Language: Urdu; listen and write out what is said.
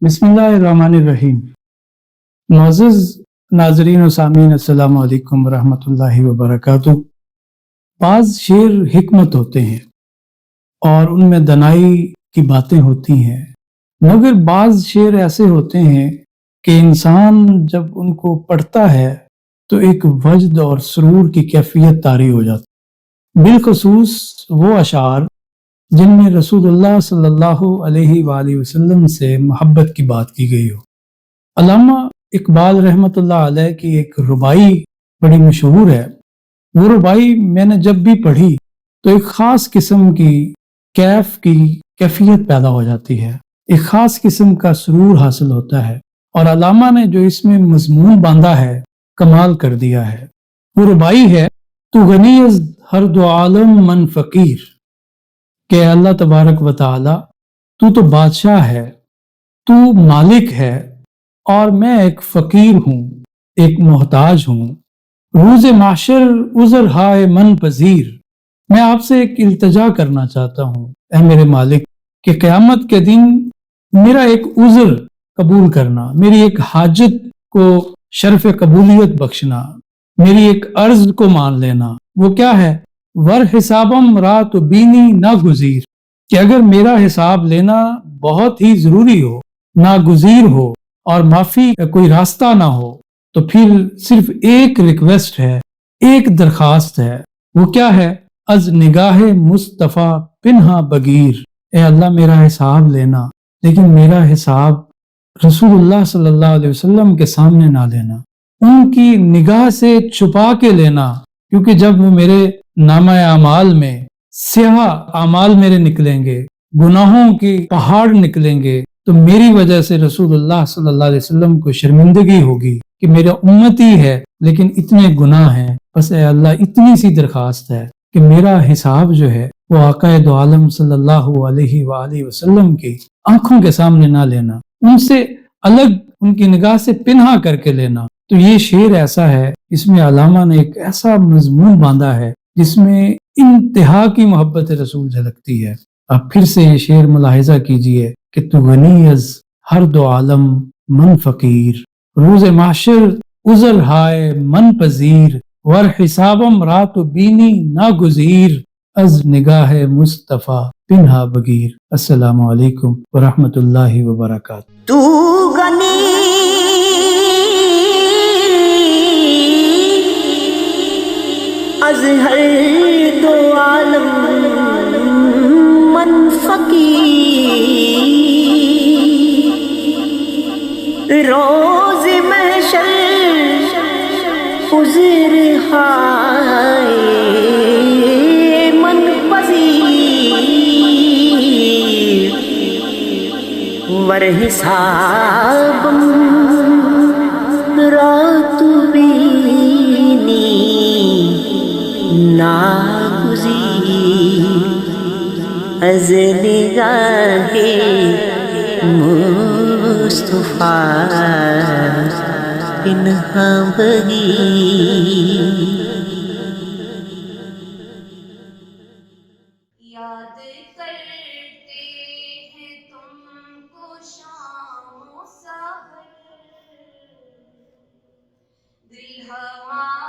بسم اللہ الرحمن الرحیم۔ معزز ناظرین و سامعین، السلام علیکم ورحمۃ اللہ وبرکاتہ۔ بعض شعر حکمت ہوتے ہیں اور ان میں دنائی کی باتیں ہوتی ہیں، مگر بعض شعر ایسے ہوتے ہیں کہ انسان جب ان کو پڑھتا ہے تو ایک وجد اور سرور کی کیفیت طاری ہو جاتی، بالخصوص وہ اشعار جن میں رسول اللہ صلی اللہ علیہ وآلہ وسلم سے محبت کی بات کی گئی ہو۔ علامہ اقبال رحمۃ اللہ علیہ کی ایک ربائی بڑی مشہور ہے۔ وہ ربائی میں نے جب بھی پڑھی تو ایک خاص قسم کی کیف کی کیفیت پیدا ہو جاتی ہے، ایک خاص قسم کا سرور حاصل ہوتا ہے، اور علامہ نے جو اس میں مضمون باندھا ہے کمال کر دیا ہے۔ وہ ربائی ہے: تو غنی از ہر دو عالم من فقیر، کہ اللہ تبارک و تعالی تو بادشاہ ہے، تو مالک ہے، اور میں ایک فقیر ہوں، ایک محتاج ہوں۔ روز محشر عذر ہائے من پذیر، میں آپ سے ایک التجا کرنا چاہتا ہوں اے میرے مالک کہ قیامت کے دن میرا ایک عذر قبول کرنا، میری ایک حاجت کو شرف قبولیت بخشنا، میری ایک عرض کو مان لینا۔ وہ کیا ہے؟ ور حسابم رات بینی ناگزیر، کہ اگر میرا حساب لینا بہت ہی ضروری ہو، ناگزیر ہو اور معافی کا کوئی راستہ نہ ہو، تو پھر صرف ایک ریکویسٹ ہے، ایک درخواست ہے۔ وہ کیا ہے؟ از نگاہ مصطفیٰ پنہا بگیر، اے اللہ میرا حساب لینا، لیکن میرا حساب رسول اللہ صلی اللہ علیہ وسلم کے سامنے نہ لینا، ان کی نگاہ سے چھپا کے لینا، کیونکہ جب وہ میرے نامہ اعمال میں سیاہ اعمال میرے نکلیں گے، گناہوں کی پہاڑ نکلیں گے، تو میری وجہ سے رسول اللہ صلی اللہ علیہ وسلم کو شرمندگی ہوگی کہ میرا امتی ہے لیکن اتنے گناہ ہیں۔ بس اے اللہ اتنی سی درخواست ہے کہ میرا حساب جو ہے وہ آقا دو عالم صلی اللہ علیہ وآلہ وسلم کی آنکھوں کے سامنے نہ لینا، ان سے الگ، ان کی نگاہ سے پنہا کر کے لینا۔ تو یہ شعر ایسا ہے، اس میں علامہ نے ایک ایسا مضمون باندھا ہے جس میں انتہا کی محبت رسول جھلکتی ہے۔ اب پھر سے یہ شعر ملاحظہ کیجئے کہ تو غنی از ہر دو عالم من فقیر، روز محشر عذر ہائے من پذیر، ور حسابم رات بینی ناگزیر، از نگاہ مصطفیٰ پنہا بگیر۔ السلام علیکم ورحمۃ اللہ وبرکاتہ۔ تو غنی از ہر دو عالم من فقیر، روز محشر عذر ہائے من پذیر، ور حساب رات بینی ناگزیر، از نگاہ مصطفیٰ پنہا بگیر۔ یاد کرتے ہیں تم کو شام و سحر، دل ہمارا